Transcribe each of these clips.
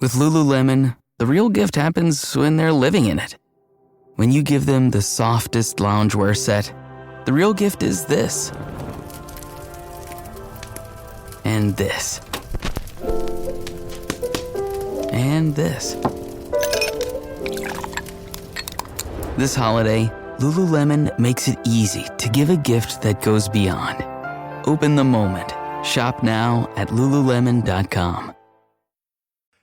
With Lululemon, the real gift happens when they're living in it. When you give them the softest loungewear set, the real gift is this. And this. And this. This holiday, Lululemon makes it easy to give a gift that goes beyond. Open the moment. Shop now at Lululemon.com.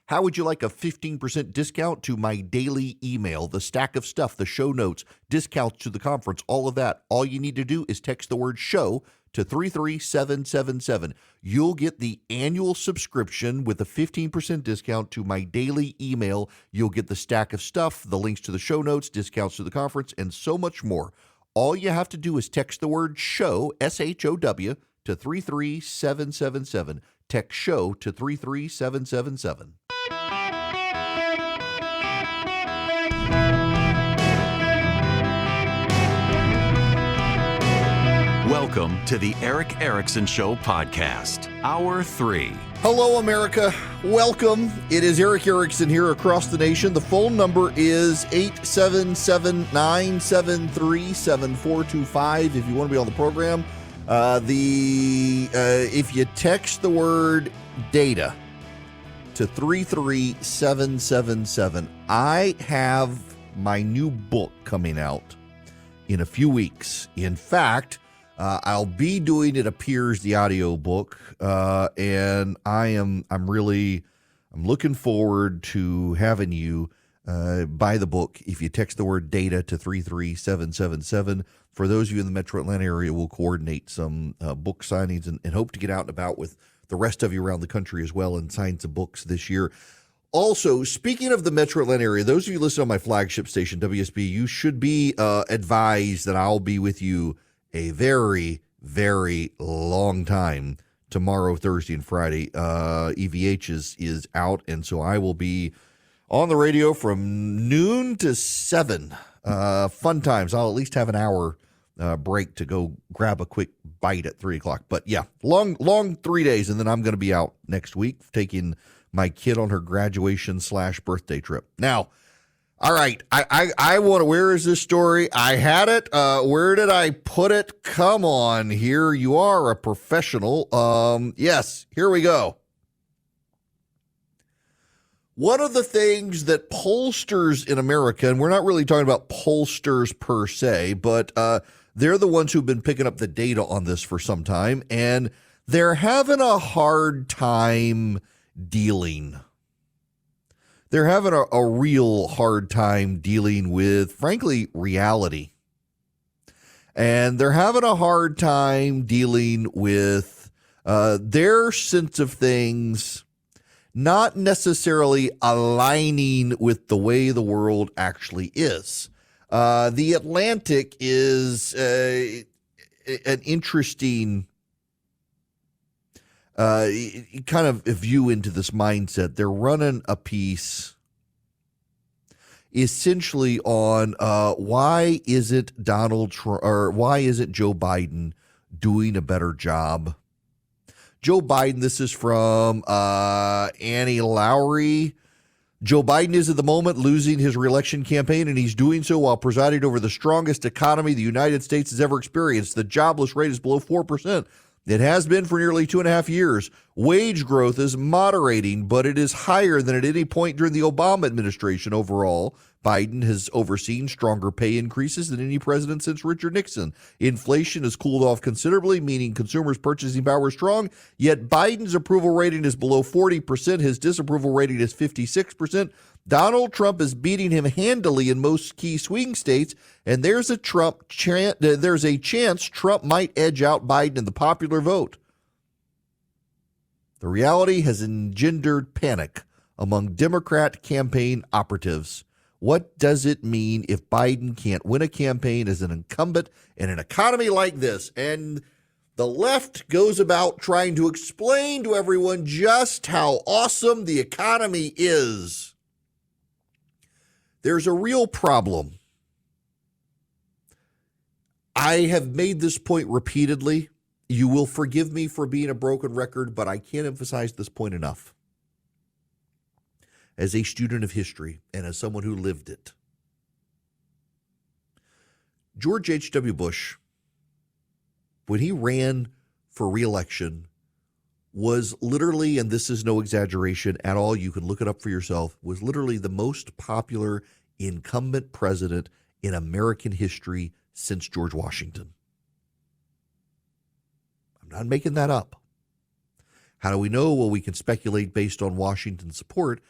How would you like a 15% discount to my daily email, the stack of stuff, the show notes, discounts to the conference, all of that? All you need to do is text the word show to 33777. You'll get the annual subscription with a 15% discount to my daily email. You'll get the stack of stuff, the links to the show notes, discounts to the conference, and so much more. All you have to do is text the word show, S-H-O-W, to 33777. Text show to 33777. Welcome to the Eric Erickson Show podcast, Hour 3. Hello, America. Welcome. It is Eric Erickson here across the nation. The phone number is 877-973-7425 if you want to be on the program. If you text the word data to 33777, I have my new book coming out in a few weeks. In fact, I'll be doing, it appears, the audio book, and I'm looking forward to having you buy the book. If you text the word data to 33777, for those of you in the Metro Atlanta area, we'll coordinate some book signings and hope to get out and about with the rest of you around the country as well and sign some books this year. Also, speaking of the Metro Atlanta area, those of you listening on my flagship station, WSB, you should be advised that I'll be with you a very, very long time tomorrow, Thursday, and Friday. EVH is out, and so I will be on the radio from noon to 7. Fun times. I'll at least have an hour break to go grab a quick bite at 3 o'clock. But yeah, long 3 days, and then I'm going to be out next week taking my kid on her graduation/birthday trip. Now, all right, I want to, where is this story? I had it. Where did I put it? Come on, here you are, a professional. Yes, here we go. One of the things that pollsters in America, and we're not really talking about pollsters per se, but they're the ones who've been picking up the data on this for some time, and they're having a hard time dealing. They're having a real hard time dealing with, frankly, reality. And they're having a hard time dealing with their sense of things not necessarily aligning with the way the world actually is. The Atlantic is an interesting kind of view into this mindset. They're running a piece essentially on why isn't Donald Trump, or why isn't Joe Biden doing a better job? Joe Biden, this is from Annie Lowry. Joe Biden is at the moment losing his reelection campaign, and he's doing so while presiding over the strongest economy the United States has ever experienced. The jobless rate is below 4%. It has been for nearly 2.5 years. Wage growth is moderating, but it is higher than at any point during the Obama administration. Overall, Biden has overseen stronger pay increases than any president since Richard Nixon. Inflation has cooled off considerably, meaning consumers' purchasing power is strong, yet Biden's approval rating is below 40%. His disapproval rating is 56%. Donald Trump is beating him handily in most key swing states, and there's a chance Trump might edge out Biden in the popular vote. The reality has engendered panic among Democrat campaign operatives. What does it mean if Biden can't win a campaign as an incumbent in an economy like this? And the left goes about trying to explain to everyone just how awesome the economy is. There's a real problem. I have made this point repeatedly. You will forgive me for being a broken record, but I can't emphasize this point enough. as a student of history and as someone who lived it. George H.W. Bush, when he ran for re-election, was literally, and this is no exaggeration at all, you can look it up for yourself, was literally the most popular incumbent president in American history since George Washington. I'm not making that up. How do we know? Well, we can speculate based on Washington's support,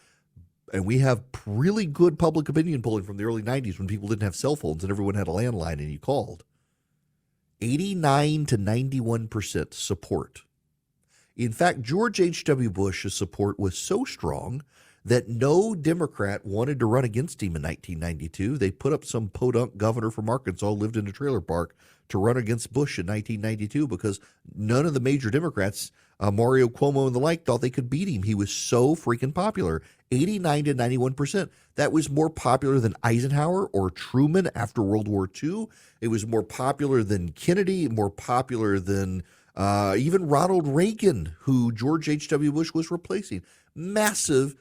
and we have really good public opinion polling from the early 90s when people didn't have cell phones and everyone had a landline and you called. 89 to 91% support. In fact, George H.W. Bush's support was so strong that no Democrat wanted to run against him in 1992. They put up some podunk governor from Arkansas, lived in a trailer park, to run against Bush in 1992 because none of the major Democrats, Mario Cuomo and the like, thought they could beat him. He was so freaking popular. 89 to 91%. That was more popular than Eisenhower or Truman after World War II. It was more popular than Kennedy, more popular than even Ronald Reagan, who George H.W. Bush was replacing. Massive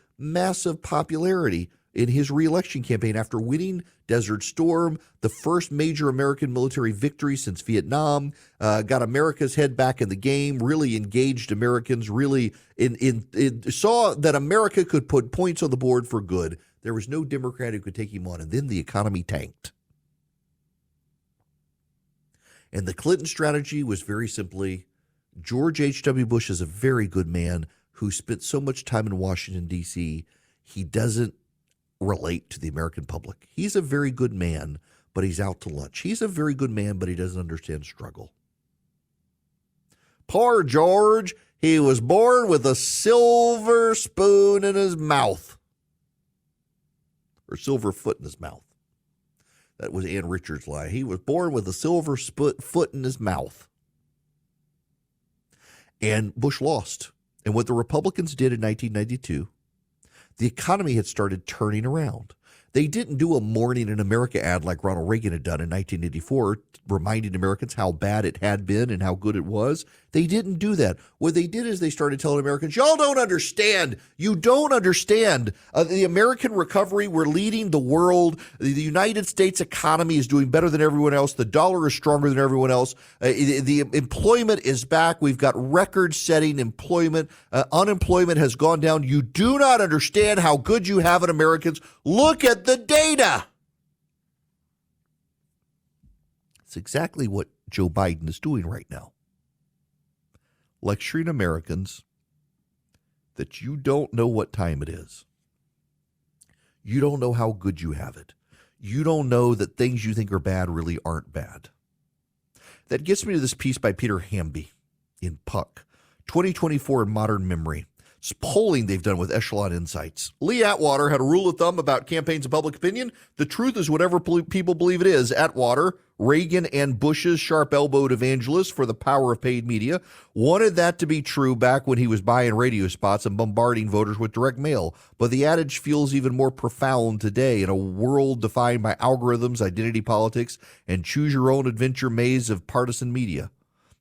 popularity in his reelection campaign after winning Desert Storm, the first major American military victory since Vietnam, got America's head back in the game, really engaged Americans, really saw that America could put points on the board for good. There was no Democrat who could take him on, and then the economy tanked. And the Clinton strategy was very simply, George H.W. Bush is a very good man who spent so much time in Washington, D.C., he doesn't relate to the American public. He's a very good man, but he's out to lunch. He's a very good man, but he doesn't understand struggle. Poor George, he was born with a silver spoon in his mouth. Or silver foot in his mouth. That was Ann Richards' line. He was born with a silver foot in his mouth. And Bush lost. And what the Republicans did in 1992, the economy had started turning around. They didn't do a Morning in America ad like Ronald Reagan had done in 1984, reminding Americans how bad it had been and how good it was. They didn't do that. What they did is they started telling Americans, y'all don't understand. You don't understand. The American recovery, we're leading the world. The United States economy is doing better than everyone else. The dollar is stronger than everyone else. The employment is back. We've got record-setting employment. Unemployment has gone down. You do not understand how good you have it, Americans. Look at the data. It's exactly what Joe Biden is doing right now. Lecturing Americans that you don't know what time it is. You don't know how good you have it. You don't know that things you think are bad really aren't bad. That gets me to this piece by Peter Hamby in Puck, 2024 in Modern Memory. It's polling they've done with Echelon Insights. Lee Atwater had a rule of thumb about campaigns and public opinion. The truth is whatever people believe it is. Atwater, Reagan and Bush's sharp-elbowed evangelist for the power of paid media, wanted that to be true back when he was buying radio spots and bombarding voters with direct mail. But the adage feels even more profound today in a world defined by algorithms, identity politics, and choose-your-own-adventure maze of partisan media.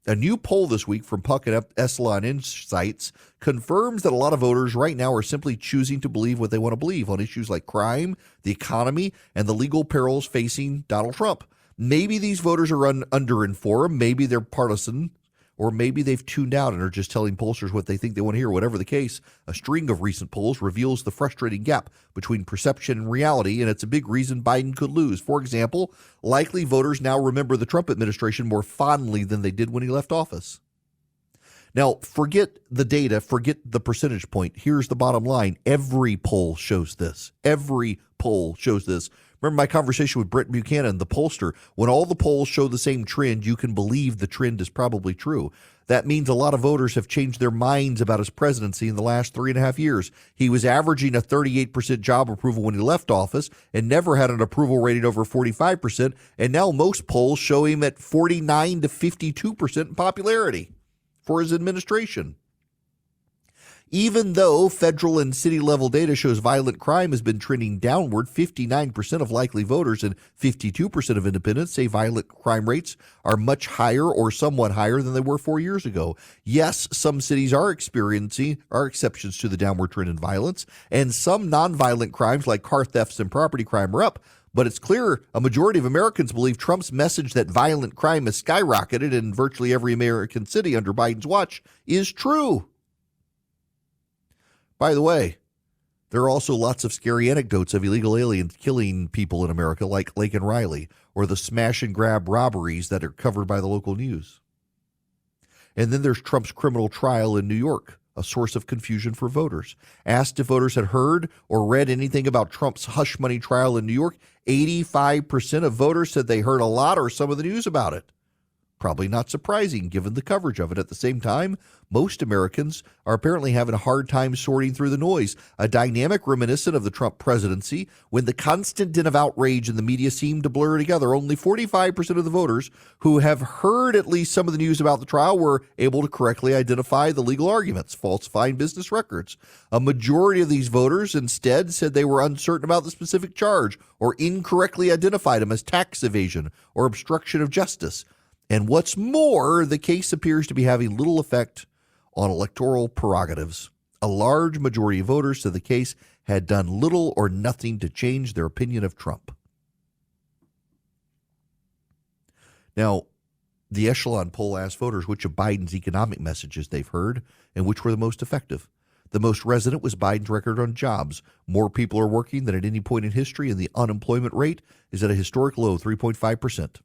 A new poll this week from Puck and Echelon Insights confirms that a lot of voters right now are simply choosing to believe what they want to believe on issues like crime, the economy, and the legal perils facing Donald Trump. Maybe these voters are underinformed, maybe they're partisan, or maybe they've tuned out and are just telling pollsters what they think they want to hear. Whatever the case, a string of recent polls reveals the frustrating gap between perception and reality, and it's a big reason Biden could lose. For example, likely voters now remember the Trump administration more fondly than they did when he left office. Now, forget the data, forget the percentage point. Here's the bottom line. Every poll shows this. Every poll shows this. Remember my conversation with Brett Buchanan, the pollster. When all the polls show the same trend, you can believe the trend is probably true. That means a lot of voters have changed their minds about his presidency in the last 3.5 years. He was averaging a 38% job approval when he left office and never had an approval rating over 45%. And now most polls show him at 49 to 52% in popularity for his administration. Even though federal and city level data shows violent crime has been trending downward, 59% of likely voters and 52% of independents say violent crime rates are much higher or somewhat higher than they were 4 years ago. Yes, some cities are exceptions to the downward trend in violence, and some nonviolent crimes like car thefts and property crime are up. But it's clear a majority of Americans believe Trump's message that violent crime has skyrocketed in virtually every American city under Biden's watch is true. By the way, there are also lots of scary anecdotes of illegal aliens killing people in America, like Laken Riley, or the smash and grab robberies that are covered by the local news. And then there's Trump's criminal trial in New York, a source of confusion for voters. Asked if voters had heard or read anything about Trump's hush money trial in New York, 85% of voters said they heard a lot or some of the news about it. Probably not surprising given the coverage of it. At the same time, most Americans are apparently having a hard time sorting through the noise, a dynamic reminiscent of the Trump presidency when the constant din of outrage in the media seemed to blur together. Only 45% of the voters who have heard at least some of the news about the trial were able to correctly identify the legal arguments, falsifying business records. A majority of these voters instead said they were uncertain about the specific charge or incorrectly identified them as tax evasion or obstruction of justice. And what's more, the case appears to be having little effect on electoral prerogatives. A large majority of voters said the case had done little or nothing to change their opinion of Trump. Now, the Echelon poll asked voters which of Biden's economic messages they've heard and which were the most effective. The most resonant was Biden's record on jobs. More people are working than at any point in history, and the unemployment rate is at a historic low, 3.5%.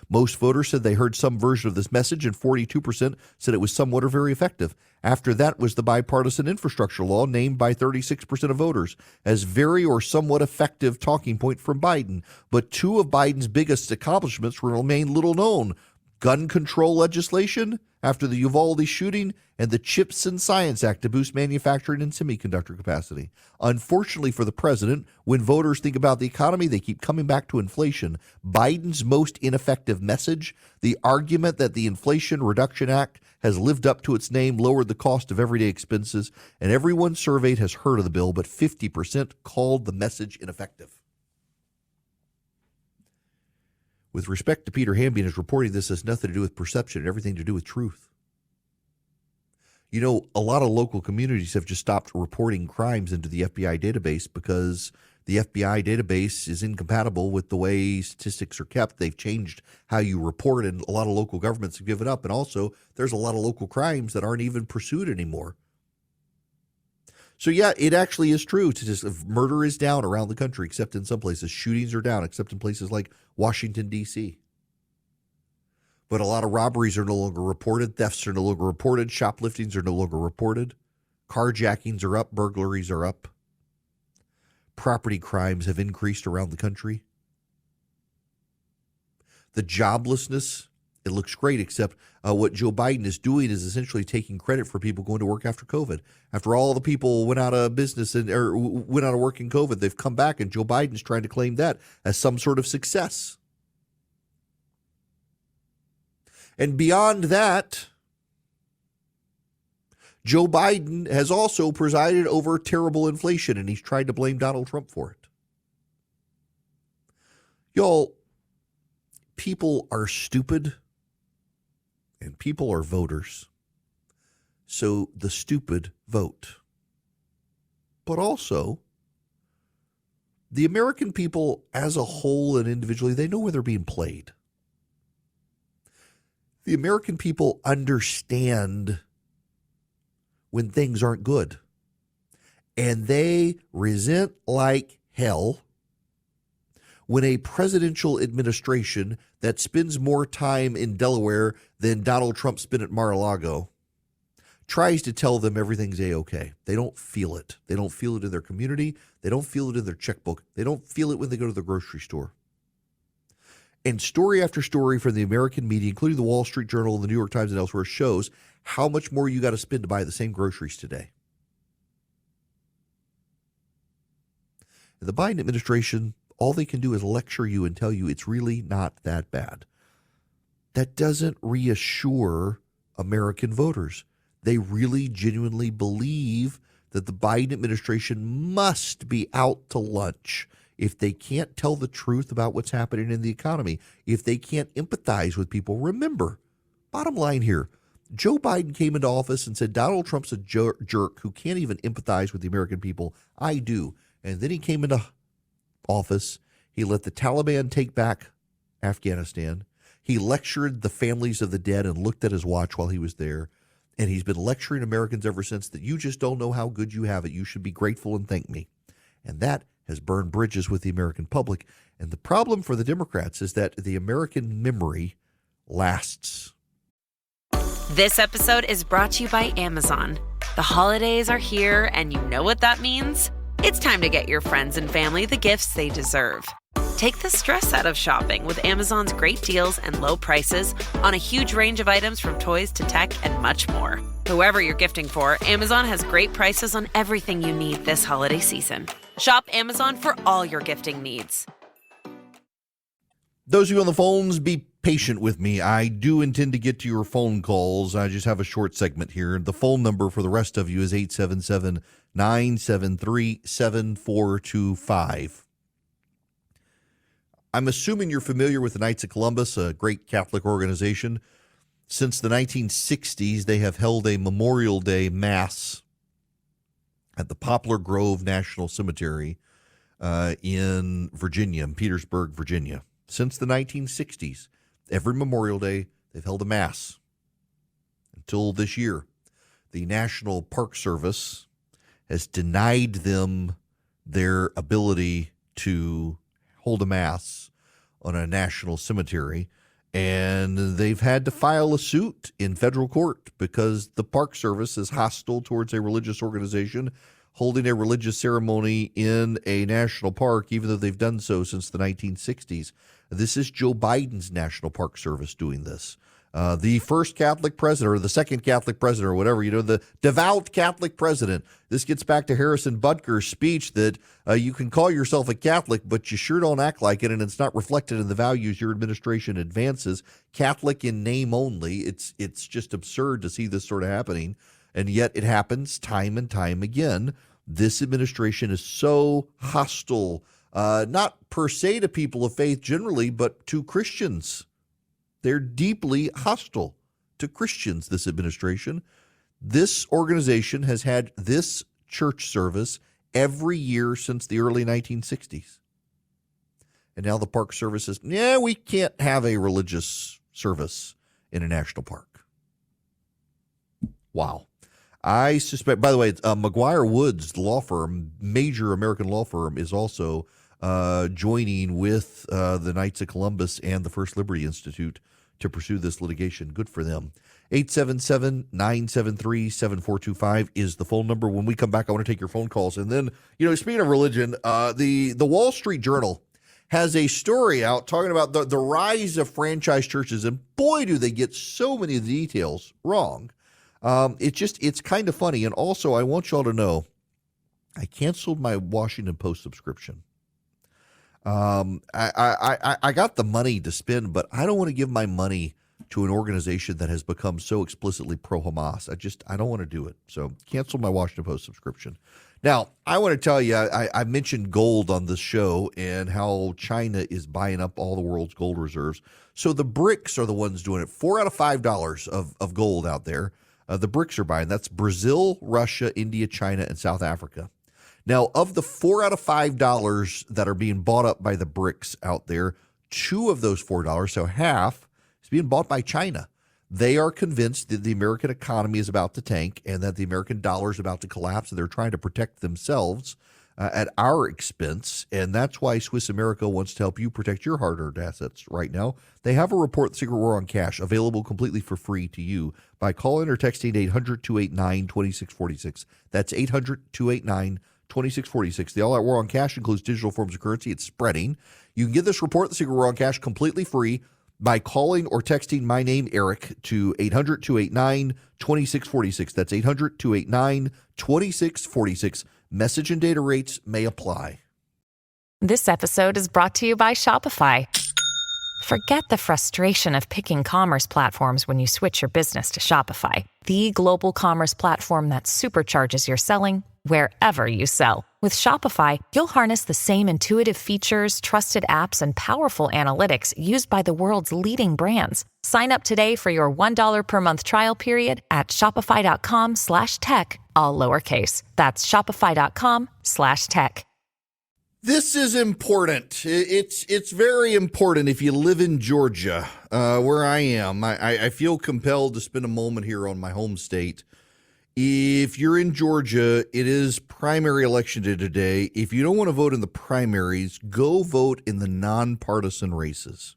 Most voters said they heard some version of this message, and 42% said it was somewhat or very effective. After that was the bipartisan infrastructure law, named by 36% of voters as very or somewhat effective talking point from Biden. But two of Biden's biggest accomplishments remain little known: gun control legislation after the Uvalde shooting, and the CHIPS and Science Act to boost manufacturing and semiconductor capacity. Unfortunately for the president, when voters think about the economy, they keep coming back to inflation. Biden's most ineffective message, the argument that the Inflation Reduction Act has lived up to its name, lowered the cost of everyday expenses, and everyone surveyed has heard of the bill, but 50% called the message ineffective. With respect to Peter Hamby and his reporting, this has nothing to do with perception and everything to do with truth. You know, a lot of local communities have just stopped reporting crimes into the FBI database because the FBI database is incompatible with the way statistics are kept. They've changed how you report, and a lot of local governments have given up. And also, there's a lot of local crimes that aren't even pursued anymore. So, yeah, it actually is true. Murder is down around the country, except in some places. Shootings are down, except in places like Washington, D.C. But a lot of robberies are no longer reported. Thefts are no longer reported. Shopliftings are no longer reported. Carjackings are up. Burglaries are up. Property crimes have increased around the country. The joblessness, it looks great, except what Joe Biden is doing is essentially taking credit for people going to work after COVID. After all the people went out of business or went out of work in COVID, they've come back, and Joe Biden's trying to claim that as some sort of success. And beyond that, Joe Biden has also presided over terrible inflation, and he's tried to blame Donald Trump for it. Y'all, people are stupid, and people are voters. So the stupid vote. But also, the American people as a whole and individually, they know where they're being played. The American people understand when things aren't good. And they resent like hell when a presidential administration that spends more time in Delaware than Donald Trump spent at Mar-a-Lago tries to tell them everything's A-okay. They don't feel it. They don't feel it in their community. They don't feel it in their checkbook. They don't feel it when they go to the grocery store. And story after story from the American media, including the Wall Street Journal, the New York Times, and elsewhere, shows how much more you got to spend to buy the same groceries today. And the Biden administration, all they can do is lecture you and tell you it's really not that bad. That doesn't reassure American voters. They really genuinely believe that the Biden administration must be out to lunch if they can't tell the truth about what's happening in the economy, if they can't empathize with people. Remember, bottom line here, Joe Biden came into office and said Donald Trump's a jerk who can't even empathize with the American people. I do. And then he came into office. He let the Taliban take back Afghanistan. He lectured the families of the dead and looked at his watch while he was there. And he's been lecturing Americans ever since that you just don't know how good you have it. You should be grateful and thank me. And that has burned bridges with the American public. And the problem for the Democrats is that the American memory lasts. This episode is brought to you by Amazon. The holidays are here, and you know what that means. It's time to get your friends and family the gifts they deserve. Take the stress out of shopping with Amazon's great deals and low prices on a huge range of items from toys to tech and much more. Whoever you're gifting for, Amazon has great prices on everything you need this holiday season. Shop Amazon for all your gifting needs. Those of you on the phones, be patient with me. I do intend to get to your phone calls. I just have a short segment here. The phone number for the rest of you is 877-973-7425. I'm assuming you're familiar with the Knights of Columbus, a great Catholic organization. Since the 1960s, they have held a Memorial Day Mass at the Poplar Grove National Cemetery in Virginia, in Petersburg, Virginia. Since the 1960s, every Memorial Day, they've held a Mass. Until this year, the National Park Service has denied them their ability to hold a Mass on a national cemetery, and they've had to file a suit in federal court because the Park Service is hostile towards a religious organization holding a religious ceremony in a national park, even though they've done so since the 1960s. This is Joe Biden's National Park Service doing this. The first Catholic president, or the second Catholic president, or whatever, the devout Catholic president. This gets back to Harrison Butker's speech that you can call yourself a Catholic, but you sure don't act like it, and it's not reflected in the values your administration advances. Catholic in name only. It's just absurd to see this sort of happening, and yet it happens time and time again. This administration is so hostile, not per se to people of faith generally, but to Christians. They're deeply hostile to Christians, this administration. This organization has had this church service every year since the early 1960s. And now the Park Service says, we can't have a religious service in a national park. Wow. I suspect, by the way, McGuire Woods, the law firm, major American law firm, is also joining with the Knights of Columbus and the First Liberty Institute to pursue this litigation. Good for them. 877-973-7425 is the phone number. When we come back, I want to take your phone calls. And then, speaking of religion, the Wall Street Journal has a story out talking about the rise of franchise churches. And boy, do they get so many of the details wrong. It's kind of funny. And also, I want y'all to know, I canceled my Washington Post subscription. I got the money to spend, but I don't want to give my money to an organization that has become so explicitly pro-Hamas. I don't want to do it. So cancel my Washington Post subscription. Now, I want to tell you, I mentioned gold on this show and how China is buying up all the world's gold reserves. So the BRICS are the ones doing it. $4 out of $5 of gold out there. The BRICS are buying. That's Brazil, Russia, India, China, and South Africa. Now, of the $4 out of $5 that are being bought up by the BRICS out there, 2 of those $4, so half, is being bought by China. They are convinced that the American economy is about to tank and that the American dollar is about to collapse, and they're trying to protect themselves at our expense. And that's why Swiss America wants to help you protect your hard-earned assets right now. They have a report, The Secret War on Cash, available completely for free to you by calling or texting 800-289-2646. That's 800-289-2646. The All-Out War on Cash includes digital forms of currency. It's spreading. You can get this report, The Secret War on Cash, completely free by calling or texting my name, Eric, to 800-289-2646. That's 800-289-2646. Message and data rates may apply. This episode is brought to you by Shopify. Forget the frustration of picking commerce platforms when you switch your business to Shopify, the global commerce platform that supercharges your selling wherever you sell. With Shopify, you'll harness the same intuitive features, trusted apps, and powerful analytics used by the world's leading brands. Sign up today for your $1 per month trial period at shopify.com/tech, all lowercase. That's shopify.com/tech. This is important. It's very important if you live in Georgia, where I am. I feel compelled to spend a moment here on my home state. If you're in Georgia, it is primary election day today. If you don't want to vote in the primaries, go vote in the nonpartisan races.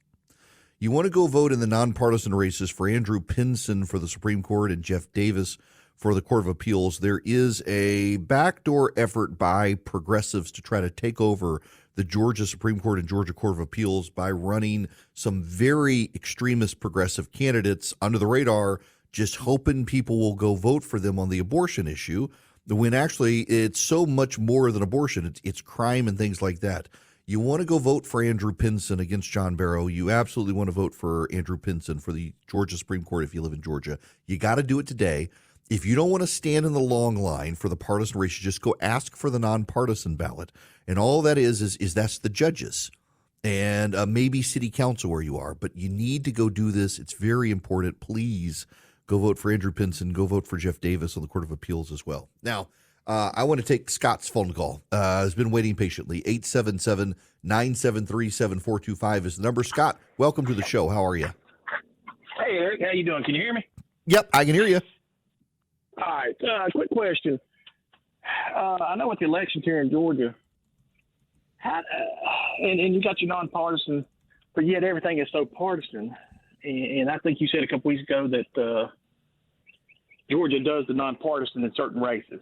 You want to go vote in the nonpartisan races for Andrew Pinson for the Supreme Court and Jeff Davis for the Court of Appeals. There is a backdoor effort by progressives to try to take over the Georgia Supreme Court and Georgia Court of Appeals by running some very extremist progressive candidates under the radar, just hoping people will go vote for them on the abortion issue, when actually it's so much more than abortion. It's crime and things like that. You want to go vote for Andrew Pinson against John Barrow. You absolutely want to vote for Andrew Pinson for the Georgia Supreme Court if you live in Georgia. You got to do it today. If you don't want to stand in the long line for the partisan race, you just go ask for the nonpartisan ballot. And all that is that's the judges and maybe city council where you are. But you need to go do this. It's very important. Please go vote for Andrew Pinson. Go vote for Jeff Davis on the Court of Appeals as well. Now, I want to take Scott's phone call. Has been waiting patiently. 877-973-7425 is the number. Scott, welcome to the show. How are you? Hey, Eric. How you doing? Can you hear me? Yep, I can hear you. All right. Quick question. I know with the elections here in Georgia, and you got your nonpartisan, but yet everything is so partisan. And I think you said a couple weeks ago that Georgia does the nonpartisan in certain races.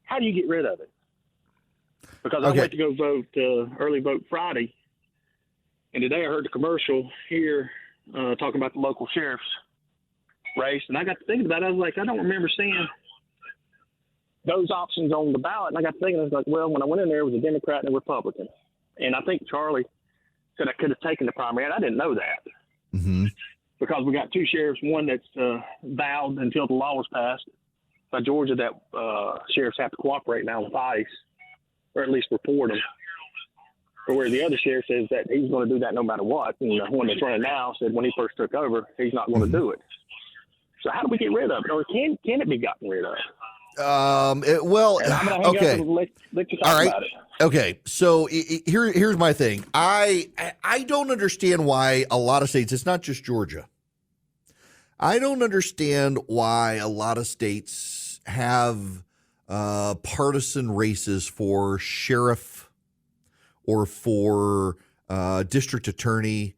How do you get rid of it? Because I went to go vote early vote Friday, and today I heard the commercial here talking about the local sheriff's race, and I got to thinking about it. I was like, I don't remember seeing those options on the ballot. And I got to thinking, I was like, well, when I went in there, it was a Democrat and a Republican. And I think Charlie said I could have taken the primary, and I didn't know that. Mm-hmm. Because we got two sheriffs, one that's vowed until the law was passed by Georgia that sheriffs have to cooperate now with ICE, or at least report them. Or where the other sheriff says that he's going to do that no matter what. And the one that's running now said when he first took over, he's not going to do it. So how do we get rid of it? Or can it be gotten rid of? Okay. All right. Okay. So here's my thing. I don't understand why a lot of states, it's not just Georgia. I don't understand why a lot of states have partisan races for sheriff or for district attorney.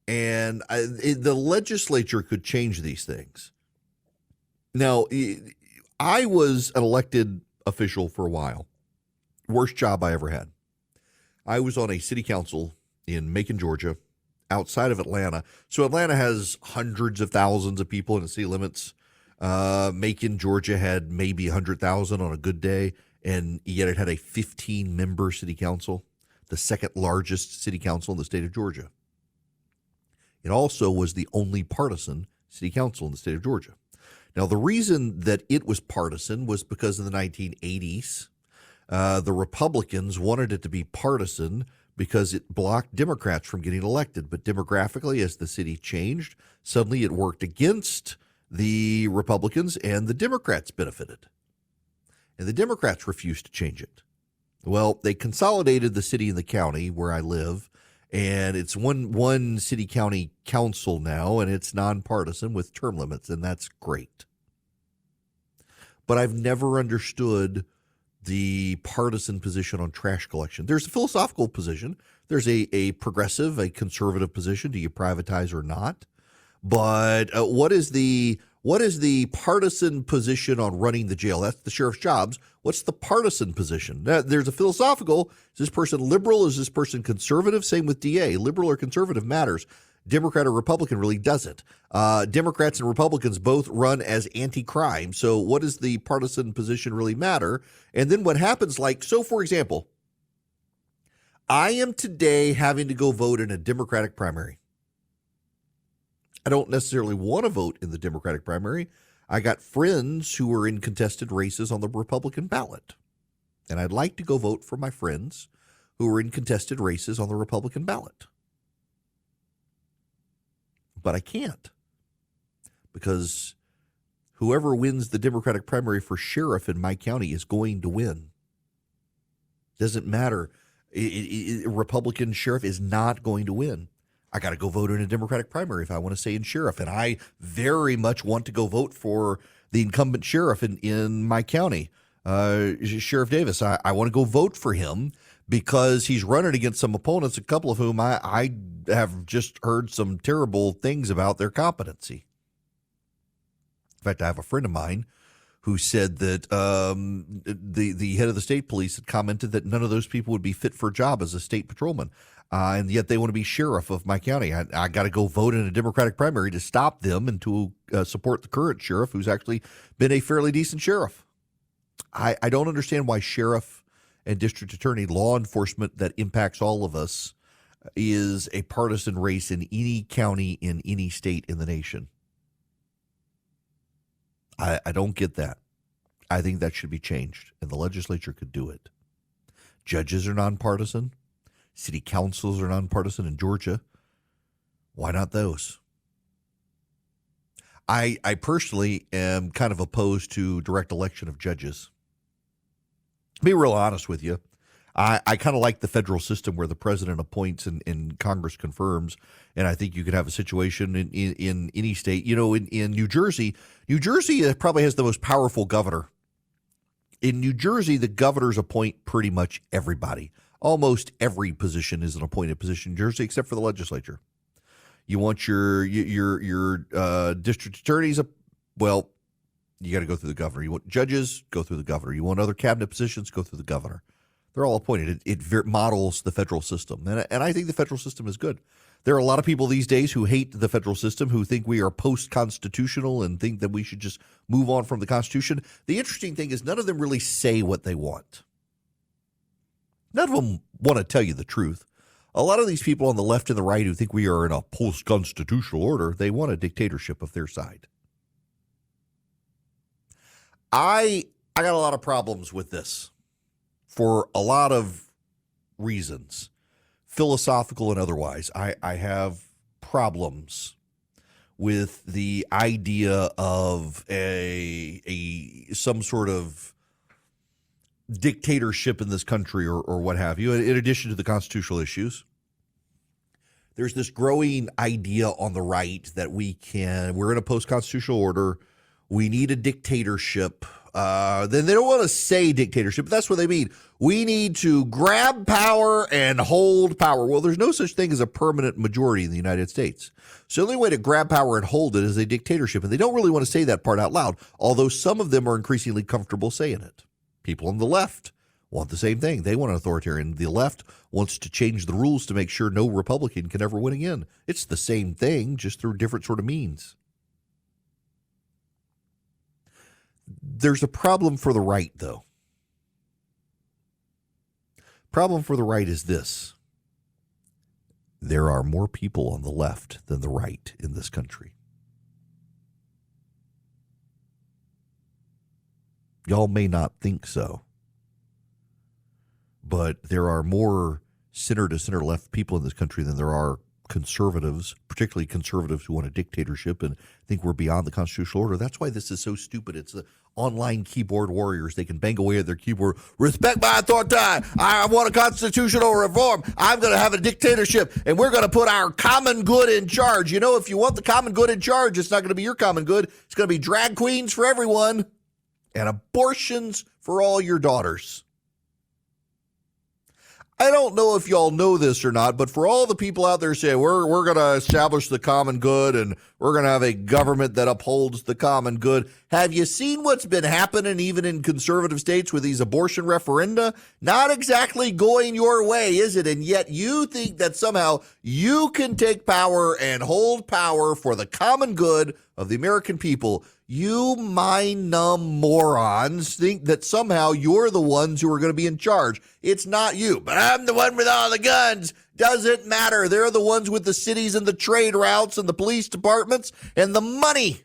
And the legislature could change these things. Now, I was an elected official for a while. Worst job I ever had. I was on a city council in Macon, Georgia, outside of Atlanta. So Atlanta has hundreds of thousands of people in the city limits. Macon, Georgia had maybe 100,000 on a good day, and yet it had a 15-member city council, the second largest city council in the state of Georgia. It also was the only partisan city council in the state of Georgia. Now, the reason that it was partisan was because in the 1980s, the Republicans wanted it to be partisan because it blocked Democrats from getting elected. But demographically, as the city changed, suddenly it worked against the Republicans and the Democrats benefited. And the Democrats refused to change it. Well, they consolidated the city and the county where I live, and it's one city county council now, and it's nonpartisan with term limits, and that's great. But I've never understood the partisan position on trash collection. There's a philosophical position. There's a progressive, a conservative position. Do you privatize or not? But what is the partisan position on running the jail? That's the sheriff's jobs. What's the partisan position? There's a philosophical. Is this person liberal? Is this person conservative? Same with DA. Liberal or conservative matters. Democrat or Republican really doesn't. Democrats and Republicans both run as anti-crime. So what does the partisan position really matter? And then what happens, for example, I am today having to go vote in a Democratic primary. I don't necessarily want to vote in the Democratic primary. I got friends who are in contested races on the Republican ballot. And I'd like to go vote for my friends who are in contested races on the Republican ballot. But I can't, because whoever wins the Democratic primary for sheriff in my county is going to win. Doesn't matter. A Republican sheriff is not going to win. I got to go vote in a Democratic primary if I want to stay in sheriff. And I very much want to go vote for the incumbent sheriff in my county, Sheriff Davis. I want to go vote for him because he's running against some opponents, a couple of whom I have just heard some terrible things about their competency. In fact, I have a friend of mine who said that the head of the state police had commented that none of those people would be fit for a job as a state patrolman. And yet they want to be sheriff of my county. I got to go vote in a Democratic primary to stop them and to support the current sheriff, who's actually been a fairly decent sheriff. I don't understand why sheriff and district attorney, law enforcement that impacts all of us, is a partisan race in any county in any state in the nation. I don't get that. I think that should be changed, and the legislature could do it. Judges are nonpartisan. City councils are nonpartisan in Georgia. Why not those? I personally am kind of opposed to direct election of judges. To be real honest with you, I kind of like the federal system where the president appoints and Congress confirms, and I think you could have a situation in any state. You know, in New Jersey probably has the most powerful governor. In New Jersey, the governors appoint pretty much everybody. Almost every position is an appointed position in Jersey, except for the legislature. You want your district attorneys, well, you got to go through the governor. You want judges, go through the governor. You want other cabinet positions, go through the governor. They're all appointed. It models the federal system, and I think the federal system is good. There are a lot of people these days who hate the federal system, who think we are post-constitutional and think that we should just move on from the Constitution. The interesting thing is none of them really say what they want. None of them want to tell you the truth. A lot of these people on the left and the right who think we are in a post-constitutional order, they want a dictatorship of their side. I got a lot of problems with this for a lot of reasons, philosophical and otherwise. I have problems with the idea of some sort of dictatorship in this country or what have you, in addition to the constitutional issues. There's this growing idea on the right that we're in a post-constitutional order. We need a dictatorship. Then they don't want to say dictatorship, but that's what they mean. We need to grab power and hold power. Well, there's no such thing as a permanent majority in the United States. So the only way to grab power and hold it is a dictatorship. And they don't really want to say that part out loud, although some of them are increasingly comfortable saying it. People on the left want the same thing. They want an authoritarian. The left wants to change the rules to make sure no Republican can ever win again. It's the same thing, just through different sort of means. There's a problem for the right, though. Problem for the right is this. There are more people on the left than the right in this country. Y'all may not think so, but there are more center to center left people in this country than there are conservatives, particularly conservatives who want a dictatorship and think we're beyond the constitutional order. That's why this is so stupid. It's the online keyboard warriors. They can bang away at their keyboard. Respect my authority. I want a constitutional reform. I'm going to have a dictatorship, and we're going to put our common good in charge. You know, if you want the common good in charge, it's not going to be your common good. It's going to be drag queens for everyone and abortions for all your daughters. I don't know if y'all know this or not, but for all the people out there saying we're going to establish the common good and we're going to have a government that upholds the common good, have you seen what's been happening even in conservative states with these abortion referenda? Not exactly going your way, is it? And yet you think that somehow you can take power and hold power for the common good of the American people. You mind-numb morons think that somehow you're the ones who are going to be in charge. It's not you, but I'm the one with all the guns. Doesn't matter. They're the ones with the cities and the trade routes and the police departments and the money.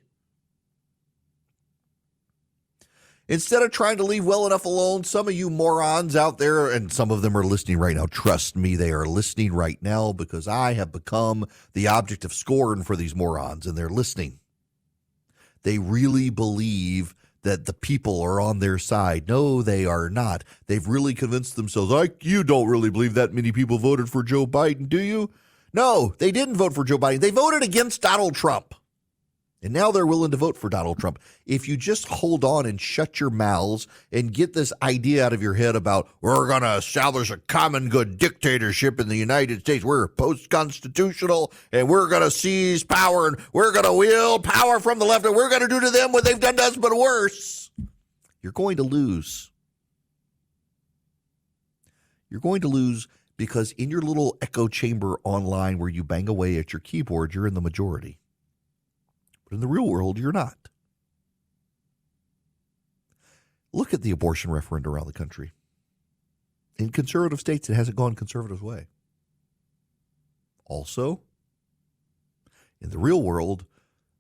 Instead of trying to leave well enough alone, some of you morons out there, and some of them are listening right now, trust me, they are listening right now because I have become the object of scorn for these morons, and they're listening. They really believe that the people are on their side. No, they are not. They've really convinced themselves, like, you don't really believe that many people voted for Joe Biden, do you? No, they didn't vote for Joe Biden. They voted against Donald Trump. And now they're willing to vote for Donald Trump. If you just hold on and shut your mouths and get this idea out of your head about we're going to establish a common good dictatorship in the United States, we're post-constitutional and we're going to seize power and we're going to wield power from the left and we're going to do to them what they've done to us but worse, you're going to lose. You're going to lose because in your little echo chamber online where you bang away at your keyboard, you're in the majority. But in the real world, you're not. Look at the abortion referendum around the country. In conservative states, it hasn't gone conservative way. Also, in the real world,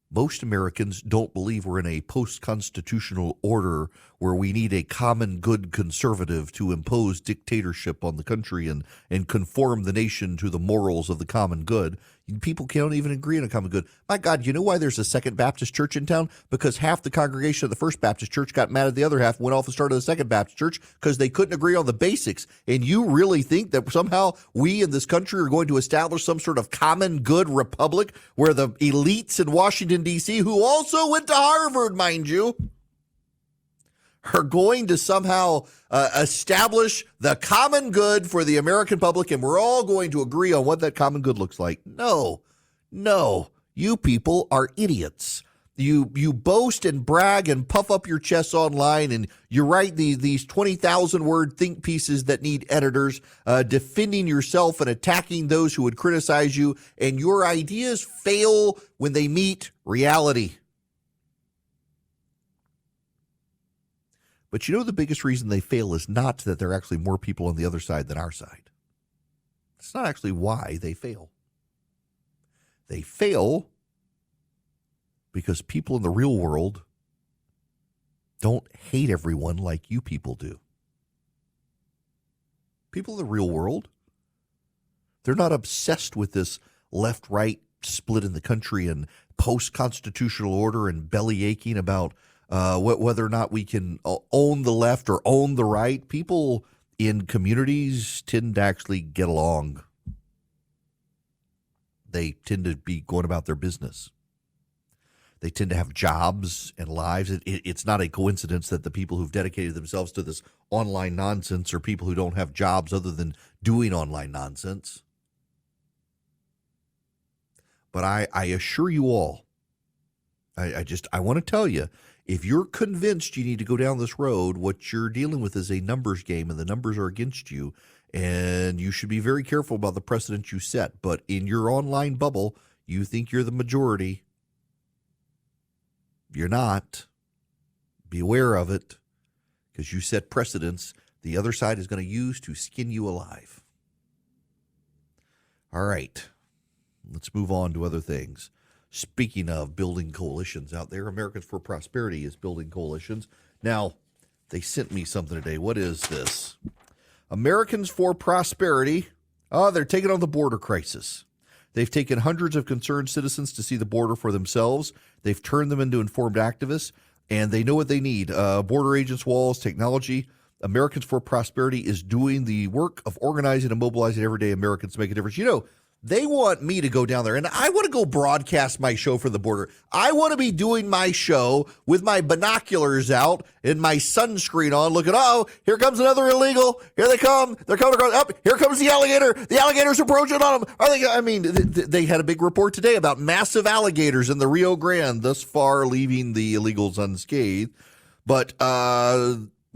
most Americans don't believe we're in a post-constitutional order where we need a common good conservative to impose dictatorship on the country and conform the nation to the morals of the common good. People can't even agree on a common good. My God, you know why there's a Second Baptist Church in town? Because half the congregation of the First Baptist Church got mad at the other half, went off and started the Second Baptist Church because they couldn't agree on the basics. And you really think that somehow we in this country are going to establish some sort of common good republic where the elites in Washington, D.C., who also went to Harvard, mind you, are going to somehow establish the common good for the American public, and we're all going to agree on what that common good looks like. No, you people are idiots. You boast and brag and puff up your chests online, and you write these 20,000-word think pieces that need editors, defending yourself and attacking those who would criticize you, and your ideas fail when they meet reality. But you know the biggest reason they fail is not that there are actually more people on the other side than our side. It's not actually why they fail. They fail because people in the real world don't hate everyone like you people do. People in the real world, they're not obsessed with this left-right split in the country and post-constitutional order and belly aching about whether or not we can own the left or own the right. People in communities tend to actually get along. They tend to be going about their business. They tend to have jobs and lives. It's not a coincidence that the people who've dedicated themselves to this online nonsense are people who don't have jobs other than doing online nonsense. But I assure you all, I want to tell you, if you're convinced you need to go down this road, what you're dealing with is a numbers game, and the numbers are against you, and you should be very careful about the precedent you set. But in your online bubble, you think you're the majority. You're not. Be aware of it, because you set precedents the other side is going to use to skin you alive. All right, let's move on to other things. Speaking of building coalitions out there, Americans for Prosperity is building coalitions. Now, they sent me something today. What is this? Americans for Prosperity. Oh, they're taking on the border crisis. They've taken hundreds of concerned citizens to see the border for themselves. They've turned them into informed activists, and they know what they need. Border agents, walls, technology. Americans for Prosperity is doing the work of organizing and mobilizing everyday Americans to make a difference. You know, they want me to go down there, and I want to go broadcast my show for the border. I want to be doing my show with my binoculars out and my sunscreen on, looking, oh, here comes another illegal. Here they come. They're coming across. Up, here comes the alligator. The alligator's approaching on them. They had a big report today about massive alligators in the Rio Grande, thus far leaving the illegals unscathed. But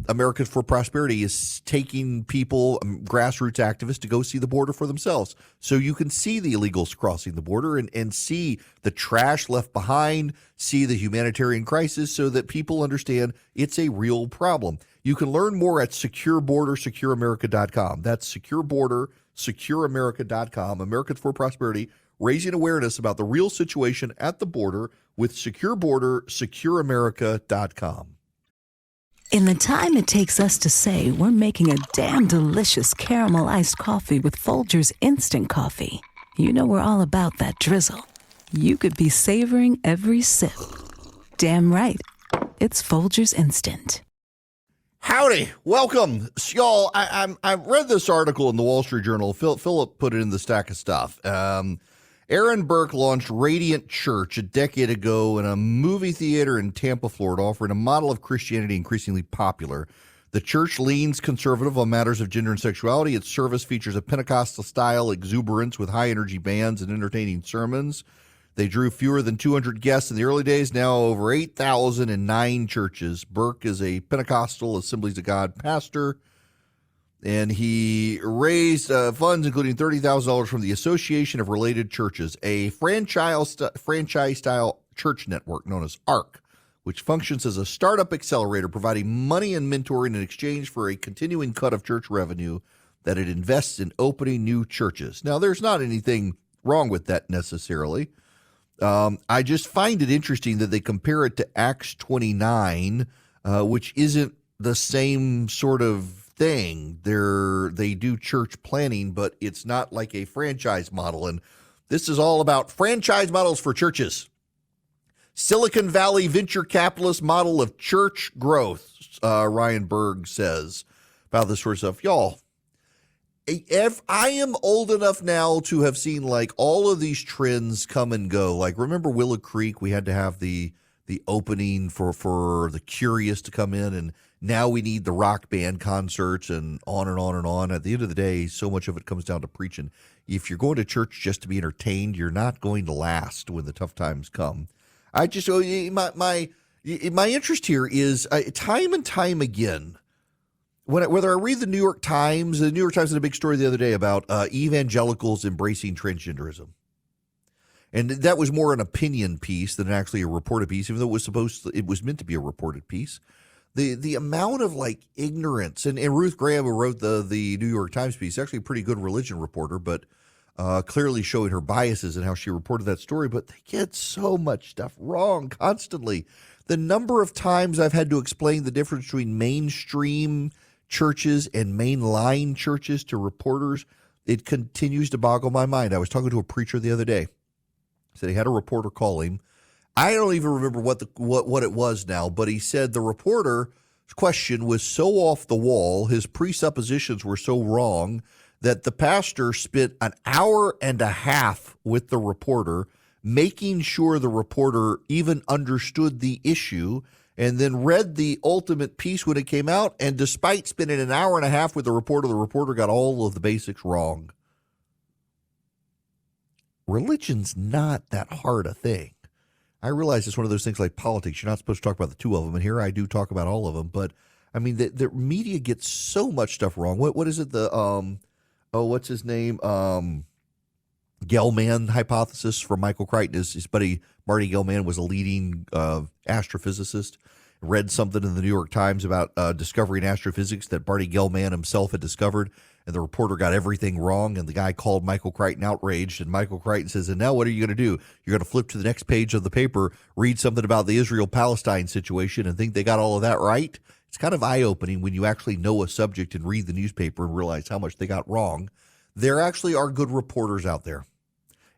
Americans for Prosperity is taking people, grassroots activists, to go see the border for themselves. So you can see the illegals crossing the border and see the trash left behind, see the humanitarian crisis, so that people understand it's a real problem. You can learn more at securebordersecureamerica.com. That's securebordersecureamerica.com. Americans for Prosperity, raising awareness about the real situation at the border with securebordersecureamerica.com. In the time it takes us to say we're making a damn delicious caramel iced coffee with Folgers Instant Coffee, you know we're all about that drizzle. You could be savoring every sip. Damn right. It's Folgers Instant. Howdy, welcome, y'all. I read this article in the Wall Street Journal. Philip put it in the stack of stuff. Aaron Burke launched Radiant Church a decade ago in a movie theater in Tampa, Florida, offering a model of Christianity increasingly popular. The church leans conservative on matters of gender and sexuality. Its service features a Pentecostal-style exuberance with high-energy bands and entertaining sermons. They drew fewer than 200 guests in the early days, now over 8,000 in 9 churches. Burke is a Pentecostal Assemblies of God pastor, and he raised funds, including $30,000 from the Association of Related Churches, a franchise-style church network known as ARC, which functions as a startup accelerator, providing money and mentoring in exchange for a continuing cut of church revenue that it invests in opening new churches. Now, there's not anything wrong with that necessarily. I just find it interesting that they compare it to Acts 29, which isn't the same sort of thing. They do church planning, but it's not like a franchise model. And this is all about franchise models for churches. Silicon Valley venture capitalist model of church growth, Ryan Berg says about this sort of stuff. Y'all, I am old enough now to have seen like all of these trends come and go. Like, remember Willow Creek? We had to have the opening for the curious to come in, and now we need the rock band concerts and on and on and on. At the end of the day, so much of it comes down to preaching. If you're going to church just to be entertained, you're not going to last when the tough times come. I just my interest here is time and time again. Whether I read the New York Times had a big story the other day about evangelicals embracing transgenderism. And that was more an opinion piece than actually a reported piece, even though it was meant to be a reported piece. The amount of like ignorance, and Ruth Graham, who wrote the New York Times piece, actually a pretty good religion reporter, but clearly showing her biases and how she reported that story. But they get so much stuff wrong constantly. The number of times I've had to explain the difference between mainstream churches and mainline churches to reporters, it continues to boggle my mind. I was talking to a preacher the other day. He said he had a reporter call him. I don't even remember what it was now, but he said the reporter's question was so off the wall, his presuppositions were so wrong, that the pastor spent an hour and a half with the reporter, making sure the reporter even understood the issue, and then read the ultimate piece when it came out. And despite spending an hour and a half with the reporter got all of the basics wrong. Religion's not that hard a thing. I realize it's one of those things like politics. You're not supposed to talk about the two of them, and here I do talk about all of them. But I mean, the media gets so much stuff wrong. What is it? What's his name? Gell-Mann hypothesis from Michael Crichton. His buddy Marty Gell-Mann was a leading astrophysicist. Read something in the New York Times about discovering astrophysics that Marty Gell-Mann himself had discovered, and the reporter got everything wrong, and the guy called Michael Crichton outraged, and Michael Crichton says, and now what are you going to do? You're going to flip to the next page of the paper, read something about the Israel-Palestine situation, and think they got all of that right? It's kind of eye-opening when you actually know a subject and read the newspaper and realize how much they got wrong. There actually are good reporters out there,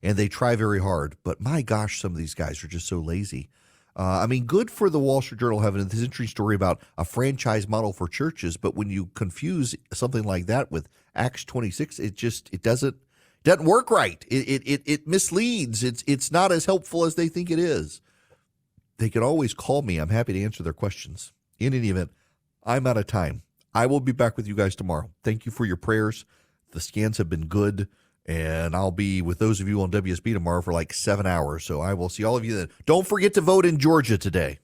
and they try very hard, but my gosh, some of these guys are just so lazy. I mean, good for the Wall Street Journal having this interesting story about a franchise model for churches, but when you confuse something like that with Acts 26, it doesn't work right. It misleads. It's not as helpful as they think it is. They can always call me. I'm happy to answer their questions. In any event, I'm out of time. I will be back with you guys tomorrow. Thank you for your prayers. The scans have been good. And I'll be with those of you on WSB tomorrow for like 7 hours. So I will see all of you then. Don't forget to vote in Georgia today.